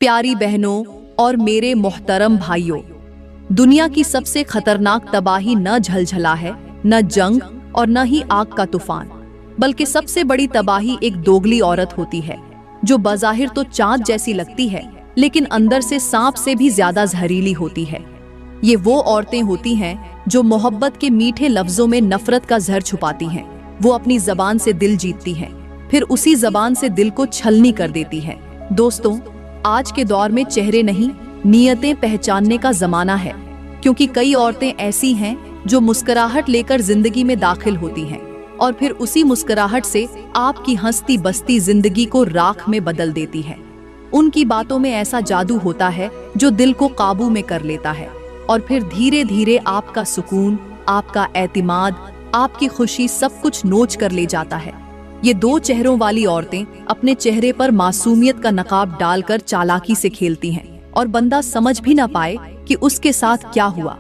प्यारी बहनों और मेरे मोहतरम भाइयों, दुनिया की सबसे खतरनाक तबाही न झलझला है, न जंग और न ही आग का तूफान, बल्कि सबसे बड़ी तबाही एक दोगली औरत होती है जो बज़ाहिर तो चांद जैसी लगती है लेकिन अंदर से सांप से भी ज्यादा जहरीली होती है। ये वो औरतें होती हैं जो मोहब्बत के मीठे लफ्जों में नफरत का जहर छुपाती हैं। वो अपनी जबान से दिल जीतती हैं, फिर उसी जबान से दिल को छलनी कर देती हैं। दोस्तों, आज के दौर में चेहरे नहीं, नीयतें पहचानने का जमाना है, क्योंकि कई औरतें ऐसी हैं जो मुस्कुराहट लेकर जिंदगी में दाखिल होती हैं और फिर उसी मुस्कुराहट से आपकी हंसती बसती जिंदगी को राख में बदल देती है। उनकी बातों में ऐसा जादू होता है जो दिल को काबू में कर लेता है और फिर धीरे धीरे आपका सुकून, आपका एतिमाद, आपकी खुशी सब कुछ नोच कर ले जाता है। ये दो चेहरों वाली औरतें अपने चेहरे पर मासूमियत का नकाब डालकर चालाकी से खेलती हैं और बंदा समझ भी ना पाए कि उसके साथ क्या हुआ।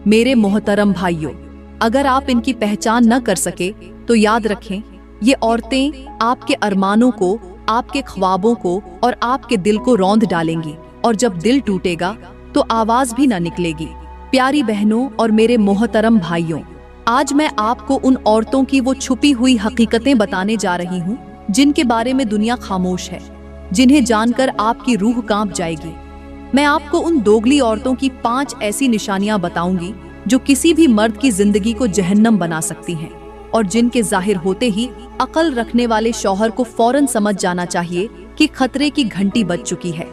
मेरे मोहतरम भाइयों, अगर आप इनकी पहचान न कर सके तो याद रखें, ये औरतें आपके अरमानों को, आपके ख्वाबों को और आपके दिल को रौंद डालेंगी और जब दिल टूटेगा तो आवाज भी ना निकलेगी। प्यारी बहनों और मेरे मोहतरम भाइयों, आज मैं आपको उन औरतों की वो छुपी हुई हकीकतें बताने जा रही हूँ जिनके बारे में दुनिया खामोश है, जिन्हें जानकर आपकी रूह कांप जाएगी। मैं आपको उन दोगली औरतों की 5 ऐसी निशानियां बताऊंगी जो किसी भी मर्द की जिंदगी को जहन्नम बना सकती हैं और जिनके जाहिर होते ही अकल रखने वाले शौहर को फौरन समझ जाना चाहिए कि खतरे की घंटी बज चुकी है।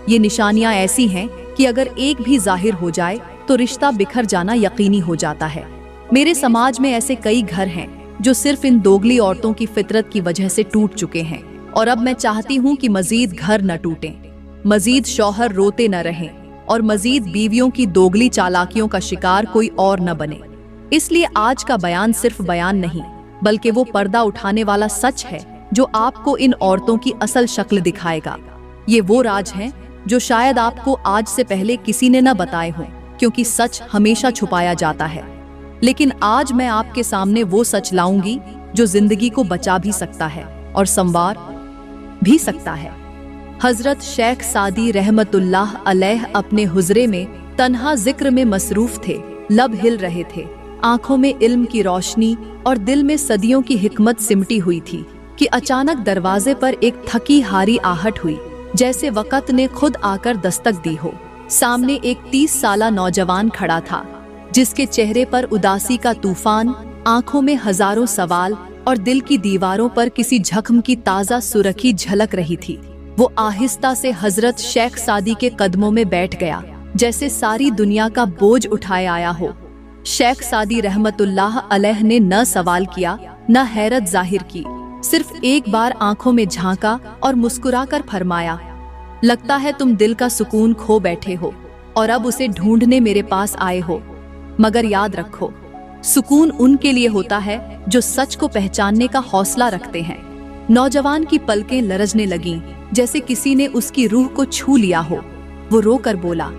ये निशानियां ऐसी हैं कि अगर एक भी जाहिर हो जाए तो रिश्ता बिखर जाना यकीनी हो जाता है। मेरे समाज में ऐसे कई घर हैं जो सिर्फ इन दोगली औरतों की फितरत की वजह से टूट चुके हैं और अब मैं चाहती हूँ कि मजीद घर न टूटें, मजीद शौहर रोते न रहें और मजीद बीवियों की दोगली चालाकियों का शिकार कोई और न बने। इसलिए आज का बयान सिर्फ बयान नहीं, बल्कि वो पर्दा उठाने वाला सच है जो आपको इन औरतों की असल शक्ल दिखाएगा। ये वो राज हैं जो शायद आपको आज से पहले किसी ने न बताए हों, क्योंकि सच हमेशा छुपाया जाता है। लेकिन आज मैं आपके सामने वो सच लाऊंगी जो जिंदगी को बचा भी सकता है और संवार भी सकता है। हजरत शेख सादी रहमतुल्लाह अलैह अपने हुजरे में तन्हा जिक्र में मसरूफ थे। लब हिल रहे थे, आंखों में इल्म की रोशनी और दिल में सदियों की हिकमत सिमटी हुई थी कि अचानक दरवाजे पर एक थकी हारी आहट हुई, जैसे वक़्त ने खुद आकर दस्तक दी हो। सामने एक 30 साला नौजवान खड़ा था जिसके चेहरे पर उदासी का तूफान, आंखों में हजारों सवाल और दिल की दीवारों पर किसी जख्म की ताजा सुरखी झलक रही थी। वो आहिस्ता से हजरत शेख सादी के कदमों में बैठ गया, जैसे सारी दुनिया का बोझ उठाए आया हो। शेख सादी रहमतुल्लाह अलैह ने न सवाल किया, न हैरत जाहिर की, सिर्फ एक बार आंखों में झांका और मुस्कुराकर फरमाया, लगता है तुम दिल का सुकून खो बैठे हो और अब उसे ढूंढने मेरे पास आए हो। मगर याद रखो, सुकून उनके लिए होता है जो सच को पहचानने का हौसला रखते हैं। नौजवान की पलकें लरजने लगीं, जैसे किसी ने उसकी रूह को छू लिया हो। वो रोकर बोला,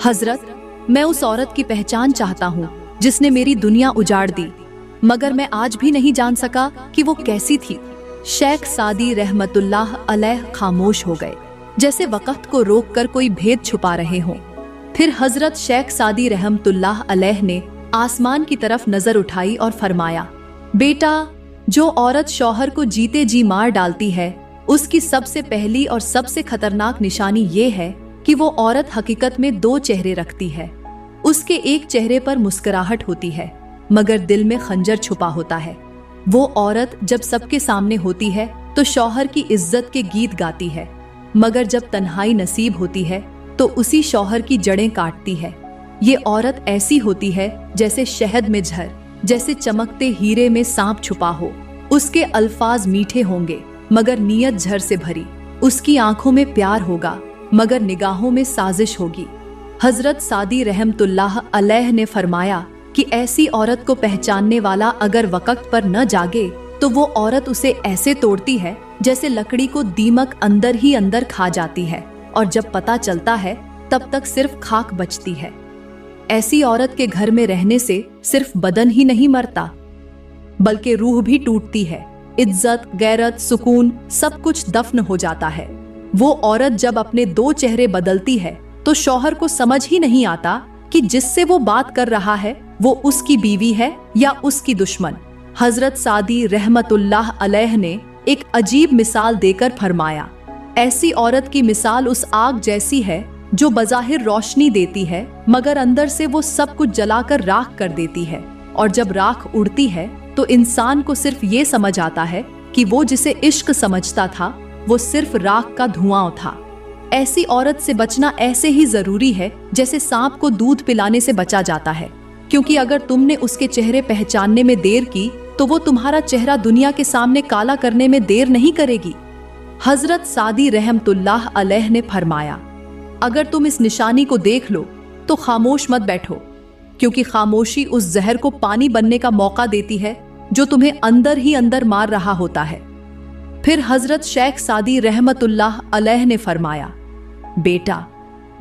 हजरत, मैं उस औरत की पहचान चाहता हूँ जिसने मेरी दुनिया उजाड़ दी, मगर मैं आज भी नहीं जान सका कि वो कैसी थी। शेख सादी रहमतुल्लाह अलैह खामोश हो गए, जैसे वक़्त को रोककर कोई भेद छुपा रहे हों। फिर हजरत शेख सादी रहमतुल्लाह अलैह ने आसमान की तरफ नजर उठाई और फरमाया, बेटा, जो औरत शौहर को जीते जी मार डालती है, उसकी सबसे पहली और सबसे खतरनाक निशानी ये है कि वो औरत हकीकत में 2 चेहरे रखती है। उसके एक चेहरे पर मुस्कुराहट होती है, मगर दिल में खंजर छुपा होता है। वो औरत जब सबके सामने होती है तो शौहर की इज्जत के गीत गाती है, मगर जब तन्हाई नसीब होती है तो उसी शौहर की जड़ें काटती है। ये औरत ऐसी होती है जैसे शहद में झर, जैसे चमकते हीरे में सांप छुपा हो। उसके अल्फाज मीठे होंगे मगर नीयत झर से भरी। उसकी आंखों में प्यार होगा मगर निगाहों में साजिश होगी। हजरत सादी रहमतुल्लाह अलैह ने फरमाया कि ऐसी औरत को पहचानने वाला अगर वक़्त पर न जागे तो वो औरत उसे ऐसे तोड़ती है जैसे लकड़ी को दीमक अंदर ही अंदर खा जाती है, और जब पता चलता है तब तक सिर्फ खाक बचती है। ऐसी औरत के घर में रहने से सिर्फ बदन ही नहीं मरता, बल्कि रूह भी टूटती है। इज्जत, गैरत, सुकून सब कुछ दफन हो जाता है। वो औरत जब अपने दो चेहरे बदलती है तो शौहर को समझ ही नहीं आता कि जिससे वो बात कर रहा है वो उसकी बीवी है या उसकी दुश्मन। हजरत सादी रहमतुल्लाह अलैह ने एक अजीब मिसाल देकर फरमाया, ऐसी औरत की मिसाल उस आग जैसी है जो बज़ाहिर रोशनी देती है मगर अंदर से वो सब कुछ जलाकर राख कर देती है, और जब राख उड़ती है तो इंसान को सिर्फ ये समझ आता है कि वो जिसे इश्क समझता था वो सिर्फ राख का धुआं था। ऐसी औरत से बचना ऐसे ही जरूरी है जैसे सांप को दूध पिलाने से बचा जाता है, क्योंकि अगर तुमने उसके चेहरे पहचानने में देर की तो वो तुम्हारा चेहरा दुनिया के सामने काला करने में देर नहीं करेगी। हजरत सादी रहमतुल्लाह अलैह ने फरमाया, अगर तुम इस निशानी को देख लो तो खामोश मत बैठो, क्योंकि खामोशी उस जहर को पानी बनने का मौका देती है जो तुम्हें अंदर ही अंदर मार रहा होता है। फिर हजरत शेख सादी रहमतुल्लाह अलैह ने फरमाया, बेटा,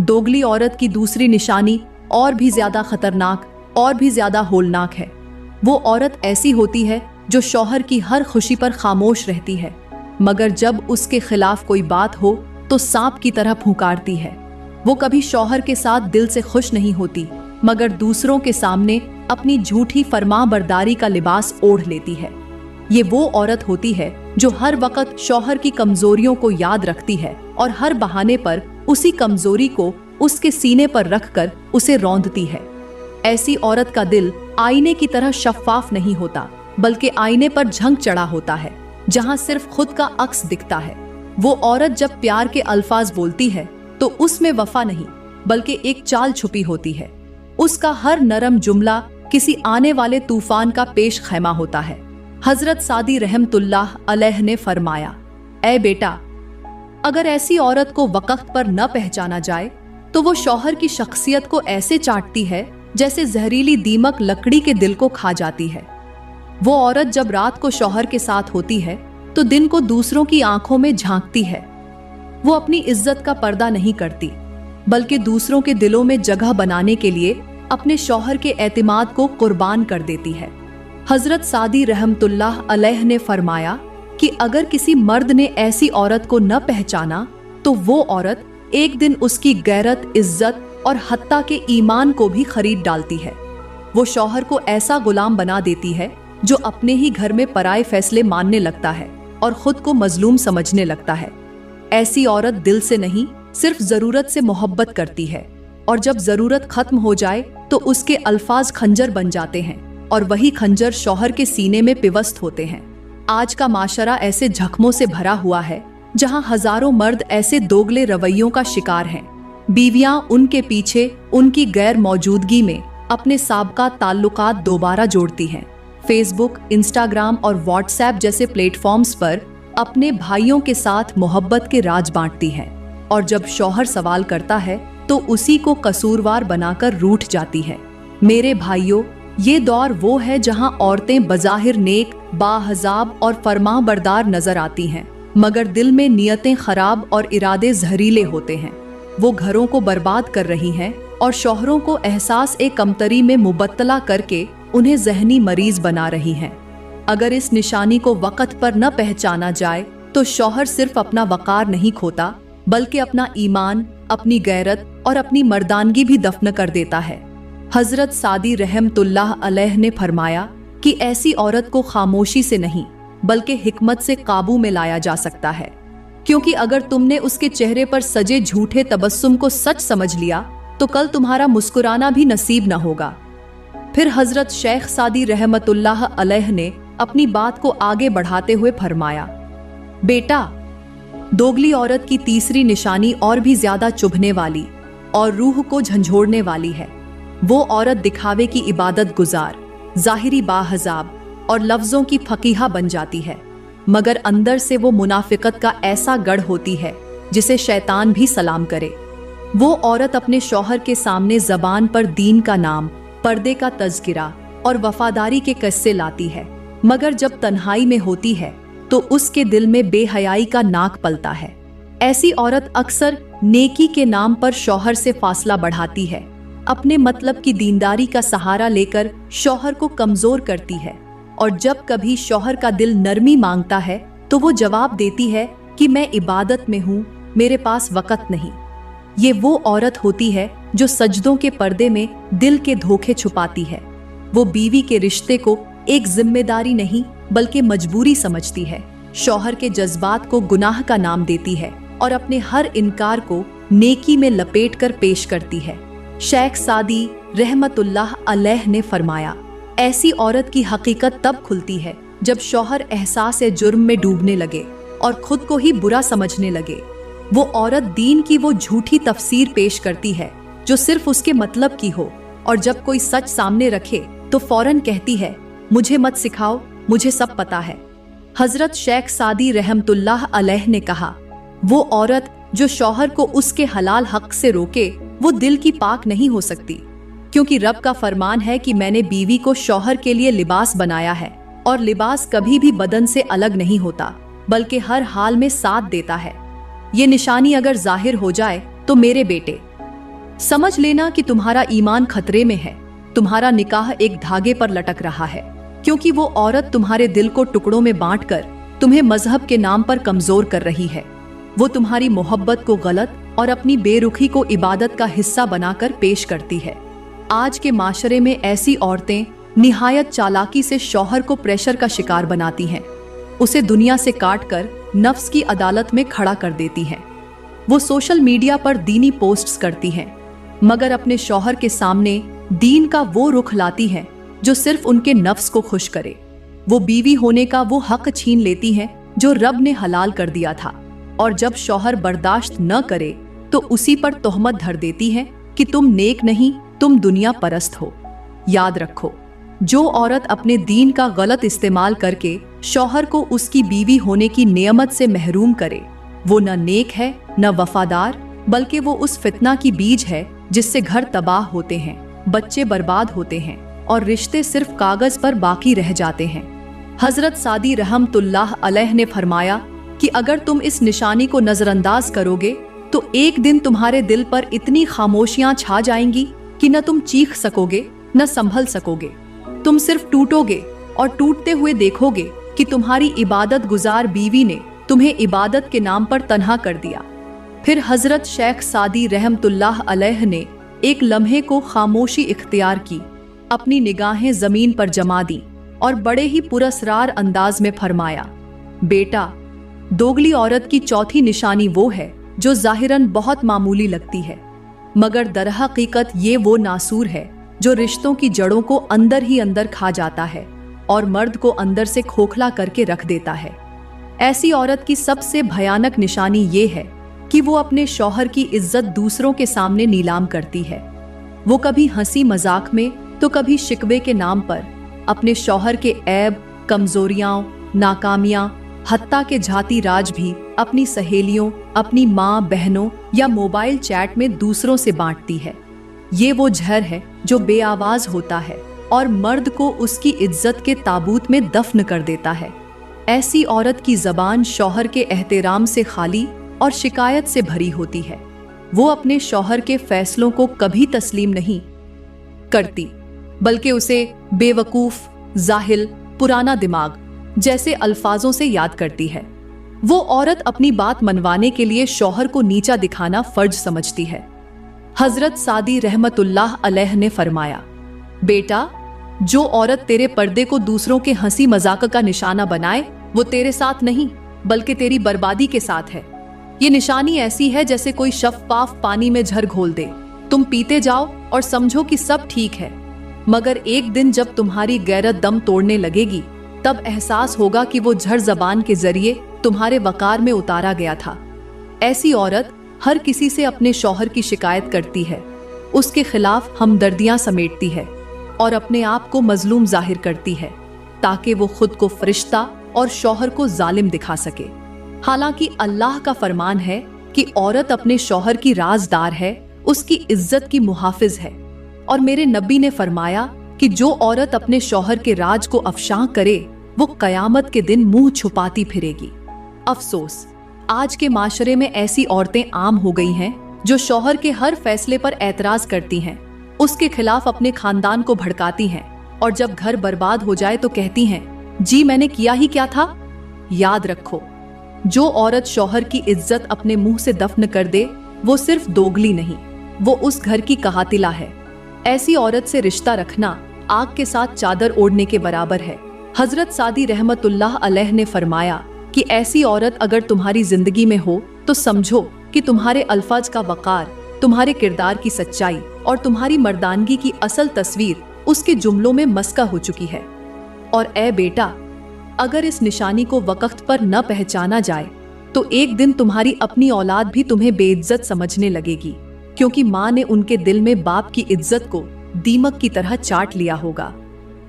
दोगली औरत की दूसरी निशानी और भी ज्यादा खतरनाक और भी ज्यादा होलनाक है। वो औरत ऐसी होती है जो शौहर की हर खुशी पर खामोश रहती है, मगर जब उसके खिलाफ कोई बात हो तो सांप की तरह फुंकारती है। वो कभी शौहर के साथ दिल से खुश नहीं होती, मगर दूसरों के सामने अपनी झूठी फरमाबरदारी का लिबास ओढ़ लेती है। ये वो औरत होती है जो हर वक्त शौहर की कमजोरियों को याद रखती है और हर बहाने पर उसी कमजोरी को उसके सीने पर रखकर उसे रौंदती है। ऐसी औरत का दिल आईने की तरह शफ्फाफ नहीं होता, बल्कि आईने पर झंग चढ़ा होता है जहां सिर्फ खुद का अक्स दिखता है। वो औरत जब प्यार के अल्फाज बोलती है तो उसमें वफा नहीं बल्कि एक चाल छुपी होती है। उसका हर नरम जुमला किसी आने वाले तूफान का पेश खैमा होता है। हजरत सादी रहमतुल्लाह अलैह ने फरमाया, ऐ बेटा, अगर ऐसी औरत को वक्त पर न पहचाना जाए तो वो शौहर की शख्सियत को ऐसे चाटती है जैसे जहरीली दीमक लकड़ी के दिल को खा जाती है। वो औरत जब रात को शौहर के साथ होती है तो दिन को दूसरों की आंखों में झांकती है। वो अपनी इज्जत का पर्दा नहीं करती, बल्कि दूसरों के दिलों में जगह बनाने के लिए अपने शौहर के एतमाद को कुर्बान कर देती है। हजरत सादी रहमतुल्लाह अलैह ने फरमाया कि अगर किसी मर्द ने ऐसी औरत को न पहचाना तो वो औरत एक दिन उसकी गैरत, इज्जत और हत्ता के ईमान को भी खरीद डालती है। वो शौहर को ऐसा गुलाम बना देती है जो अपने ही घर में पराये फैसले मानने लगता है और खुद को मजलूम समझने लगता है। ऐसी औरत दिल से नहीं, सिर्फ जरूरत से मोहब्बत करती है, और जब जरूरत खत्म हो जाए तो उसके अल्फाज खंजर बन जाते हैं और वही खंजर शौहर के सीने में पिवस्त होते हैं। आज का माशरा ऐसे जख्मों से भरा हुआ है जहां हजारों मर्द ऐसे दोगले रवैयों का शिकार हैं। बीवियां उनके पीछे उनकी गैर मौजूदगी में अपने साबका ताल्लुकात दोबारा जोड़ती हैं। फेसबुक, इंस्टाग्राम और व्हाट्सएप जैसे प्लेटफॉर्म्स पर अपने भाइयों के साथ मोहब्बत के राज बांटती हैं, और जब शौहर सवाल करता है तो उसी को कसूरवार बनाकर रूठ जाती है। मेरे भाइयों, ये दौर वो है जहां औरतें बज़ाहिर नेक, बाहजाब और फरमाबरदार नजर आती हैं, मगर दिल में नियतें खराब और इरादे जहरीले होते हैं। वो घरों को बर्बाद कर रही हैं और शौहरों को एहसास कमतरी में मुबत्तला करके उन्हें ज़हनी मरीज बना रही हैं। अगर इस निशानी को वक़्त पर न पहचाना जाए तो शौहर सिर्फ अपना वक़ार नहीं खोता, बल्कि अपना ईमान, अपनी गैरत और अपनी मर्दानगी भी दफन कर देता है। हजरत सादी रहमतुल्लाह अलैह ने फरमाया कि ऐसी औरत को खामोशी से नहीं बल्कि हिकमत से काबू में लाया जा सकता है, क्योंकि अगर तुमने उसके चेहरे पर सजे झूठे तबस्सुम को सच समझ लिया तो कल तुम्हारा मुस्कुराना भी नसीब न होगा। फिर हजरत शेख सादी रहमतुल्लाह अलैह ने अपनी बात को आगे बढ़ाते हुए फरमाया, बेटा, दोगली औरत की तीसरी निशानी और भी ज्यादा चुभने वाली और रूह को झंझोड़ने वाली है। वो औरत दिखावे की इबादत गुजार, जाहिरी बाहजाब और लफ्जों की फकीहा बन जाती है, मगर अंदर से वो मुनाफिकत का ऐसा गढ़ होती है जिसे शैतान भी सलाम करे। वो औरत अपने शौहर के सामने जबान पर दीन का नाम, पर्दे का तज़किरा और वफादारी के किस्से लाती है, मगर जब तन्हाई में होती है तो उसके दिल में बेहयाई का नाक पलता है। ऐसी औरत अक्सर नेकी के नाम पर शौहर से फासला बढ़ाती है, अपने मतलब की दीनदारी का सहारा लेकर शौहर को कमजोर करती है, और जब कभी शौहर का दिल नरमी मांगता है तो वो जवाब देती है कि मैं इबादत में हूँ, मेरे पास वक़्त नहीं। ये वो औरत होती है जो सजदों के पर्दे में दिल के धोखे छुपाती है। वो बीवी के रिश्ते को एक जिम्मेदारी नहीं बल्कि मजबूरी समझती है, शौहर के जज्बात को गुनाह का नाम देती है और अपने हर इनकार को नेकी में लपेटकर पेश करती है। शेख सादी रहमतुल्लाह अलैह ने फरमाया, ऐसी औरत की हकीकत तब खुलती है जब शौहर एहसास जुर्म में डूबने लगे और खुद को ही बुरा समझने लगे। वो औरत दीन की वो झूठी तफसीर पेश करती है जो सिर्फ उसके मतलब की हो, और जब कोई सच सामने रखे तो फौरन कहती है, मुझे मत सिखाओ, मुझे सब पता है। हजरत शेख सादी रहमतुल्लाह अलैह ने कहा, वो औरत जो शौहर को उसके हलाल हक से रोके वो दिल की पाक नहीं हो सकती, क्योंकि रब का फरमान है कि मैंने बीवी को शौहर के लिए लिबास बनाया है, और लिबास कभी भी बदन से अलग नहीं होता बल्कि हर हाल में साथ देता है। ये निशानी अगर जाहिर हो जाए तो मेरे बेटे समझ लेना कि तुम्हारा ईमान खतरे में है, तुम्हारा निकाह एक धागे पर लटक रहा है, क्योंकि वो औरत तुम्हारे दिल को टुकड़ों में बांटकर तुम्हें मजहब के नाम पर कमजोर कर रही है। वो तुम्हारी मोहब्बत को गलत और अपनी बेरुखी को इबादत का हिस्सा बनाकर पेश करती है। आज के माशरे में ऐसी औरतें निहायत चालाकी से शौहर को प्रेशर का शिकार बनाती हैं, उसे दुनिया से काट कर नफ्स की अदालत में खड़ा कर देती हैं। वो सोशल मीडिया पर दीनी पोस्ट्स करती हैं, मगर अपने शौहर के सामने दीन का वो रुख लाती हैं जो सिर्फ उनके नफ्स को खुश करे। वो बीवी होने का वो हक छीन लेती हैं जो रब ने हलाल कर दिया था, और जब शौहर बर्दाश्त न करे तो उसी पर तोहमत धर देती है कि तुम नेक नहीं, तुम दुनिया परस्त हो। याद रखो, जो औरत अपने दीन का गलत इस्तेमाल करके शौहर को उसकी बीवी होने की नेमत से महरूम करे, वो न नेक है न वफादार, बल्कि वो उस फितना की बीज है जिससे घर तबाह होते हैं, बच्चे बर्बाद होते हैं और रिश्ते सिर्फ कागज पर बाकी रह जाते हैं। हजरत सादी रहमतुल्लाह अलैह ने फरमाया कि अगर तुम इस निशानी को नजरअंदाज करोगे तो एक दिन तुम्हारे दिल पर इतनी खामोशियां छा जाएंगी कि न तुम चीख सकोगे न संभल सकोगे। तुम सिर्फ टूटोगे और टूटते हुए देखोगे कि तुम्हारी इबादत गुजार बीवी ने तुम्हें इबादत के नाम पर तन्हा कर दिया। फिर हजरत शेख सादी रहमतुल्लाह अलैह ने एक लम्हे को खामोशी इख्तियार की, अपनी निगाहें जमीन पर जमा दी और बड़े ही पुरस्रार अंदाज में फरमाया, बेटा, दोगली औरत की चौथी निशानी वो है जो जाहिरन बहुत मामूली लगती है, मगर दरहकीकत ये वो नासूर है जो रिश्तों की जड़ों को अंदर ही अंदर खा जाता है और मर्द को अंदर से खोखला करके रख देता है। ऐसी औरत की सबसे भयानक निशानी ये है कि वो अपने शौहर की इज्जत दूसरों के सामने नीलाम करती है। वो कभी हंसी मजाक में तो कभी शिकवे के नाम पर अपने शौहर के ऐब, कमजोरियां, नाकामियां, हत्ता के जाती राज भी अपनी सहेलियों, अपनी माँ बहनों या मोबाइल चैट में दूसरों से बांटती है। ये वो जहर है जो बेआवाज होता है और मर्द को उसकी इज्जत के ताबूत में दफन कर देता है। ऐसी औरत की जबान शौहर के एहतराम से खाली और शिकायत से भरी होती है। वो अपने शौहर के फैसलों को कभी तस्लीम नहीं करती, बल्कि उसे बेवकूफ, जाहिल, पुराना दिमाग जैसे अल्फाजों से याद करती है। वो औरत अपनी बात मनवाने के लिए शौहर को नीचा दिखाना फर्ज समझती है। हजरत सादी रहमतुल्लाह अलैह ने फरमाया, बेटा, जो औरत तेरे पर्दे को दूसरों के हंसी मजाक का निशाना बनाए वो तेरे साथ नहीं बल्कि तेरी बर्बादी के साथ है। ये निशानी ऐसी है जैसे कोई शफ्फाफ पानी में झर घोल दे। तुम पीते जाओ और समझो कि सब ठीक है, मगर एक दिन जब तुम्हारी गैरत दम तोड़ने लगेगी तब एहसास होगा कि वो झर जबान के जरिए तुम्हारे वकार में उतारा गया था। ऐसी औरत हर किसी से अपने शौहर की शिकायत करती है, उसके खिलाफ हमदर्दियां समेटती है और अपने आप को मजलूम जाहिर करती है ताकि वो खुद को फरिश्ता और शौहर को जालिम दिखा सके। हालांकि अल्लाह का फरमान है कि औरत अपने शौहर की राजदार है, उसकी इज्जत की मुहाफिज है, और मेरे नबी ने फरमाया कि जो औरत अपने शौहर के राज को अफशां करे वो कयामत के दिन मुंह छुपाती फिरेगी। अफसोस, आज के माशरे में ऐसी औरतें आम हो गई हैं जो शौहर के हर फैसले पर एतराज करती हैं, उसके खिलाफ अपने खानदान को भड़काती हैं और जब घर बर्बाद हो जाए तो कहती हैं, जी मैंने किया ही क्या था। याद रखो, जो औरत शौहर की इज्जत अपने मुंह से दफन कर दे वो सिर्फ दोगली नहीं, वो उस घर की कहातिला है। ऐसी औरत से रिश्ता रखना आग के साथ चादर ओढ़ने के बराबर है। हजरत सादी रहमतुल्लाह अलैह ने फरमाया कि ऐसी औरत अगर तुम्हारी जिंदगी में हो तो समझो कि तुम्हारे अल्फाज का वकार, तुम्हारे किरदार की सच्चाई और तुम्हारी मर्दानगी की असल तस्वीर उसके जुमलों में मस्का हो चुकी है। और ए बेटा, अगर इस निशानी को वक्त पर न पहचाना जाए तो एक दिन तुम्हारी अपनी औलाद भी तुम्हें बेइज्जत समझने लगेगी, क्योंकि माँ ने उनके दिल में बाप की इज्जत को दीमक की तरह चाट लिया होगा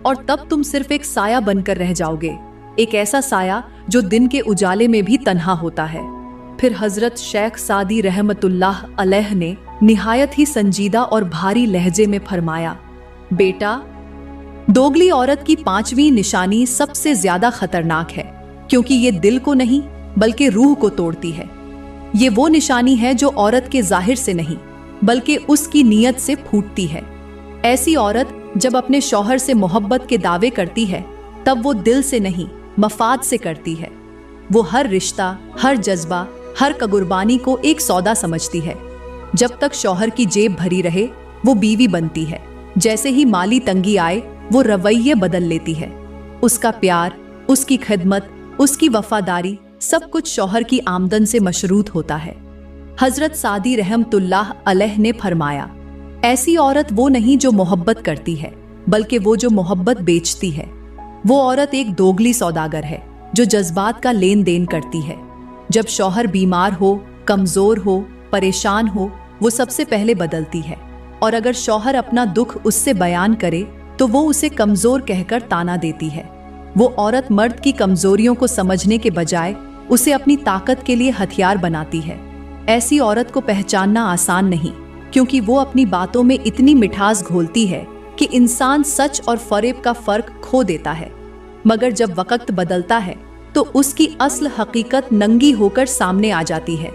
और तब तुम सिर्फ एक साया बनकर रह जाओगे, एक ऐसा साया जो दिन के उजाले में भी तन्हा होता है। फिर हजरत शेख सादी रहमतुल्लाह अलैह ने निहायत ही संजीदा और भारी लहजे में फरमाया, बेटा, दोगली औरत की 5वीं निशानी सबसे ज्यादा खतरनाक है, क्योंकि ये दिल को नहीं बल्कि रूह को तोड़ती है। ये वो निशानी है जो औरत के जाहिर से नहीं बल्कि उसकी नीयत से फूटती है। ऐसी औरत जब अपने शौहर से मोहब्बत के दावे करती है तब वो दिल से नहीं मफाद से करती है। वो हर रिश्ता, हर जज्बा, हर कुर्बानी को एक सौदा समझती है। जब तक शौहर की जेब भरी रहे वो बीवी बनती है। जैसे ही माली तंगी आए वो रवैये बदल लेती है। उसका प्यार, उसकी खिदमत, उसकी वफादारी सब कुछ शौहर की आमदन से मशरूत होता है। हजरत सादी रहमतुल्लाह अलैह ने फरमाया, ऐसी औरत वो नहीं जो मोहब्बत करती है बल्कि वो जो मोहब्बत बेचती है। वो औरत एक दोगली सौदागर है जो जज्बात का लेन देन करती है। जब शौहर बीमार हो, कमजोर हो, परेशान हो, वो सबसे पहले बदलती है। और अगर शौहर अपना दुख उससे बयान करे तो वो उसे कमजोर कहकर ताना देती है। वो औरत मर्द की कमजोरियों को समझने के बजाय उसे अपनी ताकत के लिए हथियार बनाती है। ऐसी औरत को पहचानना आसान नहीं, क्योंकि वो अपनी बातों में इतनी मिठास घोलती है कि इंसान सच और फरेब का फर्क खो देता है। मगर जब वक्त बदलता है तो उसकी असल हकीकत नंगी होकर सामने आ जाती है।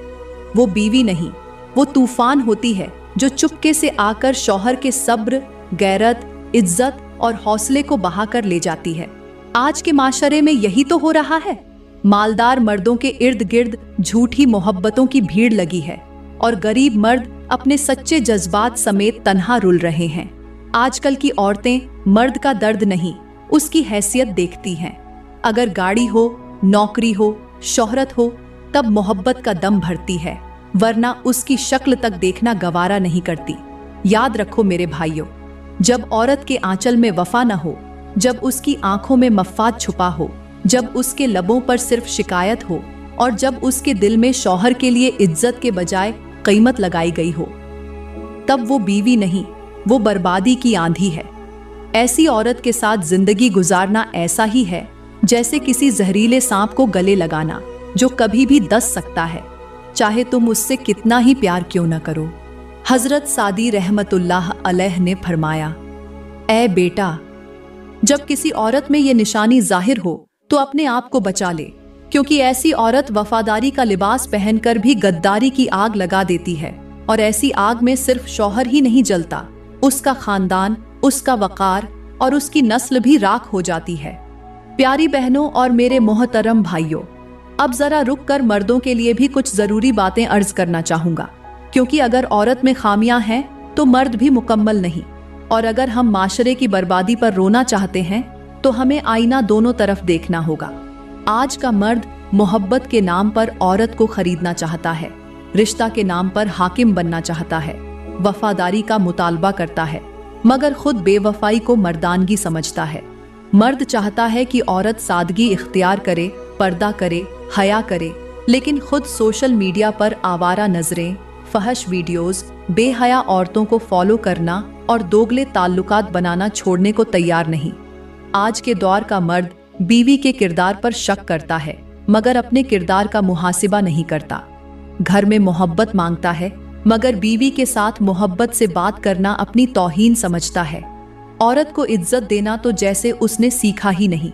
वो बीवी नहीं, वो तूफान होती है जो चुपके से आकर शौहर के सब्र, गैरत, इज्जत और हौसले को बहाकर ले जाती है। आज के माशरे में यही तो हो रहा है। मालदार मर्दों के इर्द गिर्द झूठी मोहब्बतों की भीड़ लगी है और गरीब मर्द अपने सच्चे जज्बात समेत तन्हा रुल रहे हैं। आजकल की औरतें मर्द का दर्द नहीं, उसकी हैसियत देखती हैं। अगर गाड़ी हो, नौकरी हो, शोहरत हो, तब मोहब्बत का दम भरती है, वरना उसकी शक्ल तक देखना गवारा नहीं करती। याद रखो मेरे भाइयों, जब औरत के आंचल में वफा न हो, जब उसकी आंखों में मफाद छुपा हो, जब उसके लबों पर सिर्फ शिकायत हो और जब उसके दिल में शौहर के लिए इज्जत के बजाय कीमत लगाई गई हो, तब वो बीवी नहीं, वो बर्बादी की आंधी है। ऐसी औरत के साथ जिंदगी गुजारना ऐसा ही है जैसे किसी जहरीले सांप को गले लगाना, जो कभी भी दस सकता है, चाहे तुम उससे कितना ही प्यार क्यों न करो। हजरत सादी रहमतुल्लाह अलैह ने फरमाया, ऐ बेटा, जब किसी औरत में ये निशानी जाहिर हो तो अपने आप को बचा ले, क्योंकि ऐसी औरत वफादारी का लिबास पहनकर भी गद्दारी की आग लगा देती है। और ऐसी आग में सिर्फ शौहर ही नहीं जलता, उसका खानदान, उसका वकार और उसकी नस्ल भी राख हो जाती है। प्यारी बहनों और मेरे मोहतरम भाइयों, अब जरा रुक कर मर्दों के लिए भी कुछ जरूरी बातें अर्ज करना चाहूंगा, क्योंकि अगर औरत में खामियां हैं तो मर्द भी मुकम्मल नहीं। और अगर हम माशरे की बर्बादी पर रोना चाहते हैं तो हमें आईना दोनों तरफ देखना होगा। आज का मर्द मोहब्बत के नाम पर औरत को खरीदना चाहता है, रिश्ता के नाम पर हाकिम बनना चाहता है, वफादारी का मुतालबा करता है, मगर खुद बेवफाई को मर्दानगी समझता है। मर्द चाहता है कि औरत सादगी इख्तियार करे, पर्दा करे, हया करे, लेकिन खुद सोशल मीडिया पर आवारा नजरें, फहश वीडियोस, बेहया औरतों को फॉलो करना और दोगले ताल्लुकात बनाना छोड़ने को तैयार नहीं। आज के दौर का मर्द बीवी के किरदार पर शक करता है, मगर अपने किरदार का मुहासिबा नहीं करता। घर में मोहब्बत मांगता है, मगर बीवी के साथ मोहब्बत से बात करना अपनी तौहीन समझता है। औरत को इज्जत देना तो जैसे उसने सीखा ही नहीं।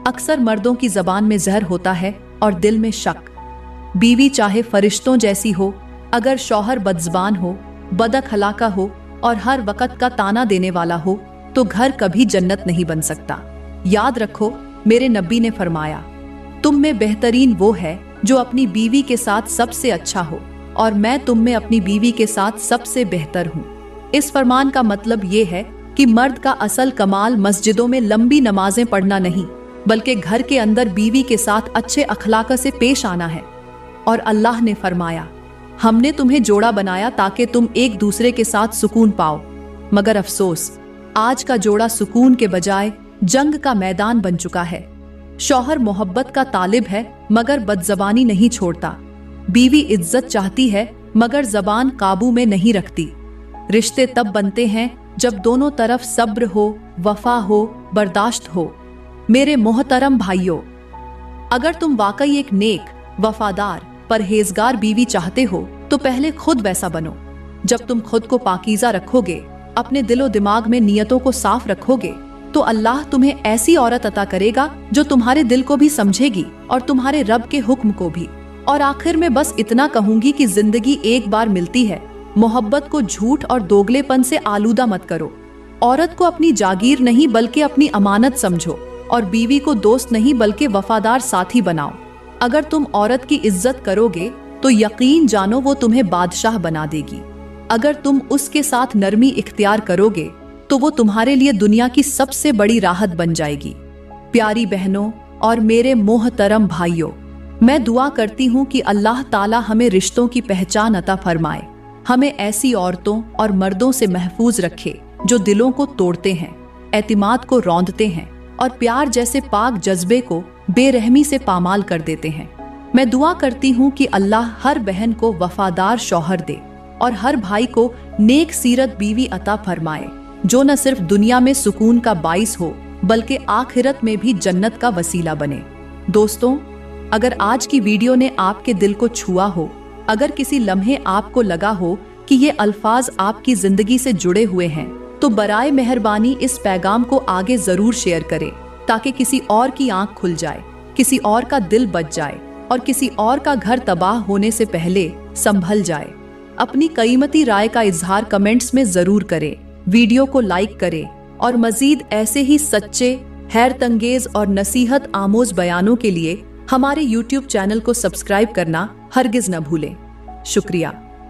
अक्सर मर्दों की जबान में जहर होता है और दिल में शक। बीवी चाहे फरिश्तों जैसी हो, अगर शौहर बदज़बान हो, बदअखलाका हो और हर वक्त का ताना देने वाला हो, तो घर कभी जन्नत नहीं बन सकता। याद रखो, मेरे नबी ने फरमाया, तुम में बेहतरीन वो है जो अपनी बीवी के साथ सबसे अच्छा हो, और मैं तुम में अपनी बीवी के साथ सबसे बेहतर हूँ। इस फरमान का मतलब ये है कि मर्द का असल कमाल मस्जिदों में लंबी नमाजें पढ़ना नहीं, बल्कि घर के अंदर बीवी के साथ अच्छे अखलाक से पेश आना है। और अल्लाह ने फरमाया, हमने तुम्हें जोड़ा बनाया ताकि तुम एक दूसरे के साथ सुकून पाओ, मगर अफसोस आज का जोड़ा सुकून के बजाय जंग का मैदान बन चुका है। शौहर मोहब्बत का तालिब है मगर बदजबानी नहीं छोड़ता, बीवी इज्जत चाहती है मगर जबान काबू में नहीं रखती। रिश्ते तब बनते हैं जब दोनों तरफ सब्र हो, वफा हो, बर्दाश्त हो। मेरे मोहतरम भाइयों, अगर तुम वाकई एक नेक, वफादार, परहेजगार बीवी चाहते हो तो पहले खुद वैसा बनो। जब तुम खुद को पाकीज़ा रखोगे, अपने दिलो दिमाग में नियतों को साफ रखोगे, तो अल्लाह तुम्हें ऐसी औरत अता करेगा जो तुम्हारे दिल को भी समझेगी और तुम्हारे रब के हुक्म को भी। और आखिर में बस इतना कहूंगी कि जिंदगी एक बार मिलती है, मोहब्बत को झूठ और दोगलेपन से आलूदा मत करो। औरत को अपनी जागीर नहीं बल्कि अपनी अमानत समझो, और बीवी को दोस्त नहीं बल्कि वफादार साथी बनाओ। अगर तुम औरत की इज्जत करोगे तो यकीन जानो वो तुम्हें बादशाह बना देगी। अगर तुम उसके साथ नरमी इख्तियार करोगे तो वो तुम्हारे लिए दुनिया की सबसे बड़ी राहत बन जाएगी। प्यारी बहनों और मेरे मोहतरम भाइयों, मैं दुआ करती हूँ कि अल्लाह ताला हमें रिश्तों की पहचान अता फरमाए, हमें ऐसी औरतों और मर्दों से महफूज रखे जो दिलों को तोड़ते हैं, एतिमाद को रौंदते हैं और प्यार जैसे पाक जज्बे को बेरहमी से पामाल कर देते हैं। मैं दुआ करती हूँ कि अल्लाह हर बहन को वफादार शौहर दे और हर भाई को नेक सीरत बीवी अता फरमाए, जो न सिर्फ दुनिया में सुकून का बाइस हो बल्कि आखिरत में भी जन्नत का वसीला बने। दोस्तों, अगर आज की वीडियो ने आपके दिल को छुआ हो, अगर किसी लम्हे आपको लगा हो कि ये अल्फाज आपकी जिंदगी से जुड़े हुए हैं, तो बराए मेहरबानी इस पैगाम को आगे जरूर शेयर करें, ताकि किसी और की आंख खुल जाए, किसी और का दिल बच जाए और किसी और का घर तबाह होने से पहले संभल जाए। अपनी कीमती राय का इजहार कमेंट्स में जरूर करें, वीडियो को लाइक करें और मजीद ऐसे ही सच्चे, हैरतंगेज और नसीहत आमोज बयानों के लिए हमारे YouTube चैनल को सब्सक्राइब करना हरगिज न भूलें। शुक्रिया।